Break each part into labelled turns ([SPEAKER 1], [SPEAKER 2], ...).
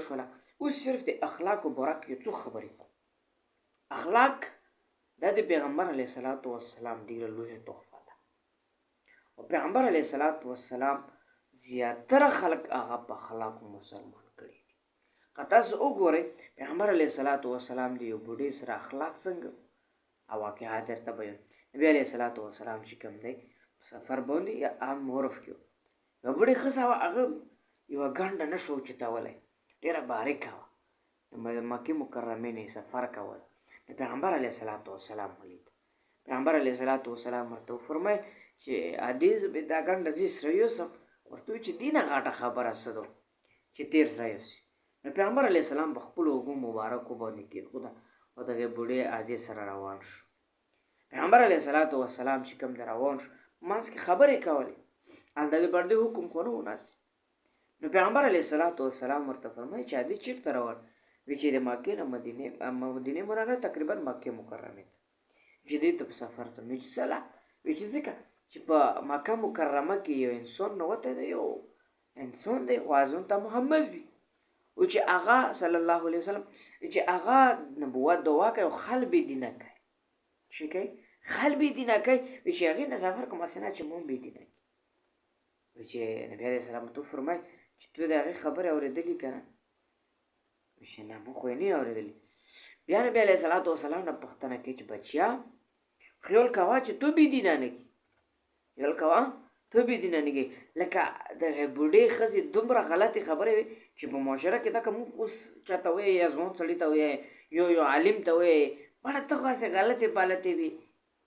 [SPEAKER 1] وشوله. اوس صرف د اخلاقو برک یو څو خبرې کوو. اخلاق دا د پیغمبر علیه الصلاۃ والسلام ډیره لویه تحفه ده او پیغمبر علیه الصلاۃ والسلام زیاتره خلق هغه په اخلاقو مسلمان کړي دي. که تاسو وګورئ پیغمبر علیه الصلاۃ والسلام د یو بوډۍ سره اخلاق څنګه او واقعات درته بیان. نبی علیه الصلاۃ والسلام چې کوم دی سفر باندې یا عام معرف کې یو بوډۍ ښځه وه، هغه یوه ګنډه نه شو اوچتولی، ډېره باریکه وه. د مکې مکرمې نه سفر کول. د پیغمبر علیه الصلاۃ والسلام ولید. پیغمبر علیه الصلاۃ والسلام ورته وفرمایل چې ادې زه به دا ګنډه زه سره یوسم. ورته وویل چې دینه غټه خبره څه ده چې تېر سره یوسي. نو پیغمبر علیه السلام په خپلو اوږو مبارکو باندې کېښوده او دغې بوډۍ ادې سره روان شو. پیغمبر علیه الصلاۃ والسلام چې کوم دی روان شو، منځ کې خبرې کولې، هلته د پردې حکم خو نه و ناست. نو پیغمبر علیه الصلاۃ والسلام ورته فرمایي چې ادې چېرته روان؟ وی چې د مکې نه مدینې منورې تقریبا مکې مکرمې ته چې دې ته په سفر ځم. وی چې څله؟ وی چې ځکه چې په مکه مکرمه کې یو انسان نوتی دی، یو انسان دی وازون ته محمد وي او چې هغه صلی الله علیه وسلم چې هغه نبوت دعا کوي او خل بې دینه کوي. څه کوي؟ خل بې دینه کوي. وی چې هغې نه سفر کوم هسې نه چې مونږ بې دینه کړي. وی چې نبي علیه السلام ته وفرمایل چې ته د هغې خبرې اورېدلې که نه؟ وی چې نه مونږ خو یې نه یې اورېدلې. بیا نبي علیه الصلاۃ والسلام نه پوښتنه کوي چې بچیا خیال کوه چې تو بې دینه نه کړي، خیال کوه تو بې دینه نه کړي. لکه دغې بوډۍ ښځې دومره غلطې خبرې وې چې په معاشره کې دا که مونږ اوس چاته وایې یا ځوان سړي ته وایې یو عالم ته وایې بڼه ته خو هسې غلطې پالتې وي.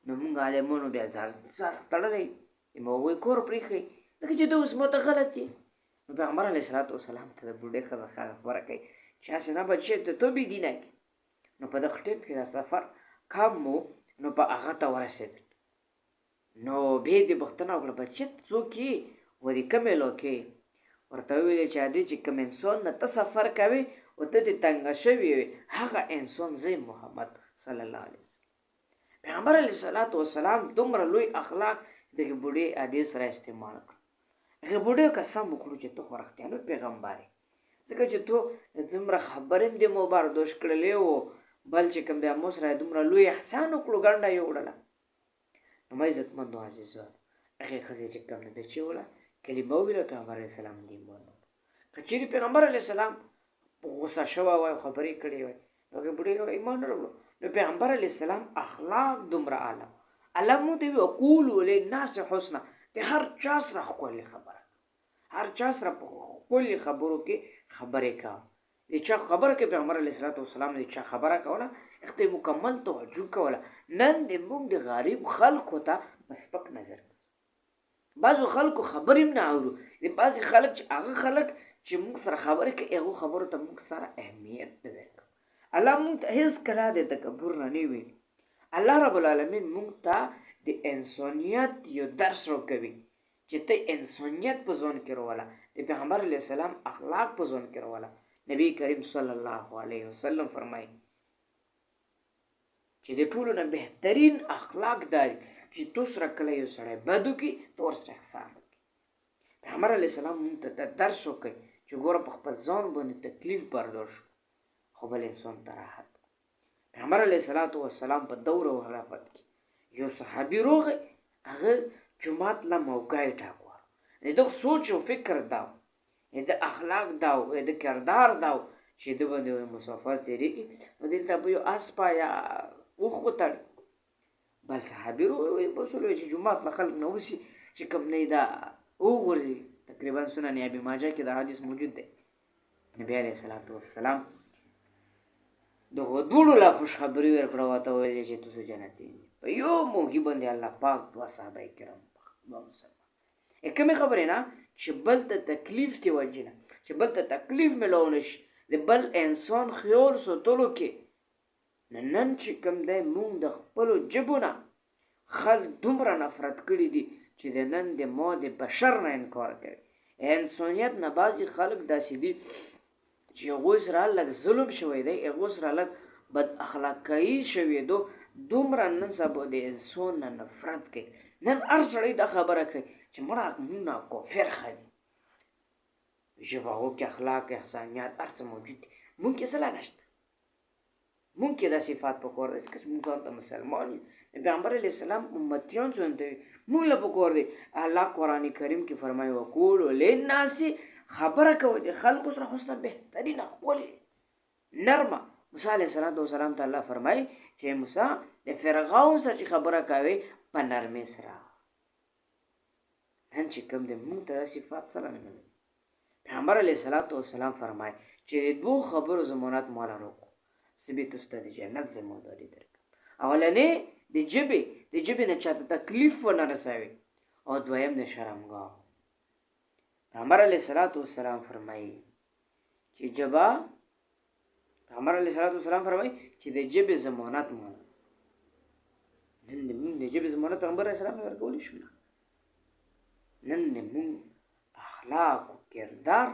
[SPEAKER 1] نو مونږ عالمانو بیا ځان سر تړلی د هغوی کور پرېښی ځکه چې ته اوس ماته غلط یې. نو پیغمبر علیه الصلاۃ والسلام ته د بوډۍ ښځه خبره کوي چې هسې نه بچی ته تو بې دینه کړي. نو په دغه ټیم کې دا سفر کم و، نو په هغه ته ورسېدل. نو بیا دې پوښتنه وکړه بچی څوک یې؟ ودې کوم علاقې یې؟ ورته وویل چې ادې چې کوم انسان نه ته سفر کوې او ته دې تنګه شوې وې هغه انسان زه محمد صلی الله علیه وسلم. پیغمبر علیه الصلاۃ والسلام دومره لوی اخلاق دغې بوډۍ ادې سره استعمال کړل. هغې بوډۍ قسم وکړو چې ته خو رښتیا لوی پیغمبر یې، ځکه چې تو دومره خبرې هم دې مو برداشت کړلې و، بل چې کوم دی مو سره دومره لوی احسان وکړو ګنډه یې وړله. نو ما عزتمندو عزیزانو هغې ښځې چې کوم دی چې وړه کلمه وویله پیغمبر علیه السلام دې ایمان وکړو. که چېرې پیغمبر علیه السلام په غوسه شوی وای خبرې کړې وای نو هغې بوډۍ ایمان نه راوړو. نو پیغمبر علیه السلام اخلاق دومره اعلی الله مونږ ته وي وقولو للناس حسنا، د هر چا سره ښکلې خبره، هر چا سره په ښکلې خبرو کې خبرې کوه. د چا خبره کې پیغمبر علیه الصلاۃ والسلام د چا خبره کوله هغې ته مکمل توجه کوله. نن د موږ د غریب خلکو ته په سپک نظر بعضو خلکو خبرې هم نه اورو. د بعضې خلک چې هغه خلک چې موږ سره خبرې کوي هغو خبرو ته موږ سره اهمیت نه ورکوو. الله موږ ته هېڅکله د تکبر نه نه ویلي. الله رب العالمین موږ ته د انسانیت یو درس راکوي چې ته انسانیت په ځان کې راوله، د پیغمبر علیه السلام اخلاق په ځان کې راوله. نبی کریم صلی الله علیه وسلم فرمایي چې د ټولو نه بهترین اخلاق دا دی چې تو سره کله یو سړی بد وکړي ته ورسره احسان وکړي. پیغمبر علیه السلام موږ ته دا درس وکړي چې ګوره په خپل ځان باندې تکلیف برداشت خو بل انسان ته راحت. پیغمبر علیه الصلاۃ والسلام په دور او خلافت کې یو صحابي روغی، هغه جومات له موقع یې ټاکوه. د ده سوچ او فکر دا و، د اخلاق دا و، د کردار دا و چې ده باندې مسافر تېرېږي نو دلته به یو اسپه یا اوښ وتړي. بل صحابي روغی بسلو چې جومات له خلک نه وسي چې کوم نه دا وغورځي. تقریبا سنن ابي ماجه کې دا حدیث موجود دی. نبی علیه الصلاۃ والسلام دغه دواړو لا خوشخبري ورکړه، ورته ویل چې تاسو جنتي یې. په یو موقع باندې الله پاک دوه صحابه کرام دوه مسلمان کومې خبرې نه چې بل ته تکلیف دې وجې نه چې بل ته تکلیف میلاو نه شي د بل انسان خیال ساتلو کې. نن چې کوم دی مونږ د خپلو ژبو نه خلک دومره نفرت کړي دي چې د نن د ما د بشر نه انکار کوي. انسانیت نه بعضې خلک داسې دي چې هغوی سره لږ ظلم شوی دی، هغوی سره لږ بد اخلاقي شوی دو، دومره نن سبا د انسان نه نفرت کوي. نن هر سړی دا خبره کوي چې مړه مونږ نه کافر ښه دي. ژبه کې اخلاق احسانیات هر څه موجود دي مونږ کې څه لا نشته مونږ کې دا صفات پکور دي چې مونږ ځان ته مسلمان یو پیغمبر علیه السلام امتیان ځان ته مونږ له پکور دي الله قرآن کریم کې فرمایي وقولوا للناس خبره کوي د خلکو سره حسنه بهترینه ښکلې نرمه موسی علیه السلام ته الله فرمایي چې موسی د فرعون سره چې خبره کوي په نرمۍ سره نن چې کوم د مونږ ته صفات سره نه لري پیغمبر علیه السلام فرمایي چې د دوه خبرو ضمانت مال راکړو سبیت است د جنت ضمانت درک اولنې د جبې نه چاته تکلیف ونه رسوي او دویم د شرمګاه پیغمبر علیه السلام فرمایي چې پیغمبر علیه السلام فرمایي چې د جبې ضمانت مال نن د مونږ د جبې ضمانت پیغمبر علیه السلام ورکولی شو نن د مونږ اخلاق او کردار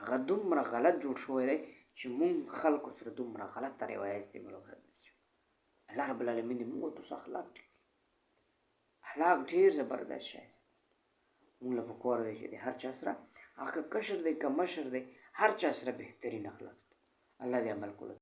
[SPEAKER 1] هغه دومره غلط جوړ شوی دی چې مونږ خلکو سره دومره غلطه روایه استعمال وکړو الله رب العالمین دې مونږ ته اخلاق ډېر زبردست شی مونږ له پکار دی چې د هر چا سره هغه کشر دی که مشر دی هر چا سره بهترین اخلاق الله دې عمل کولو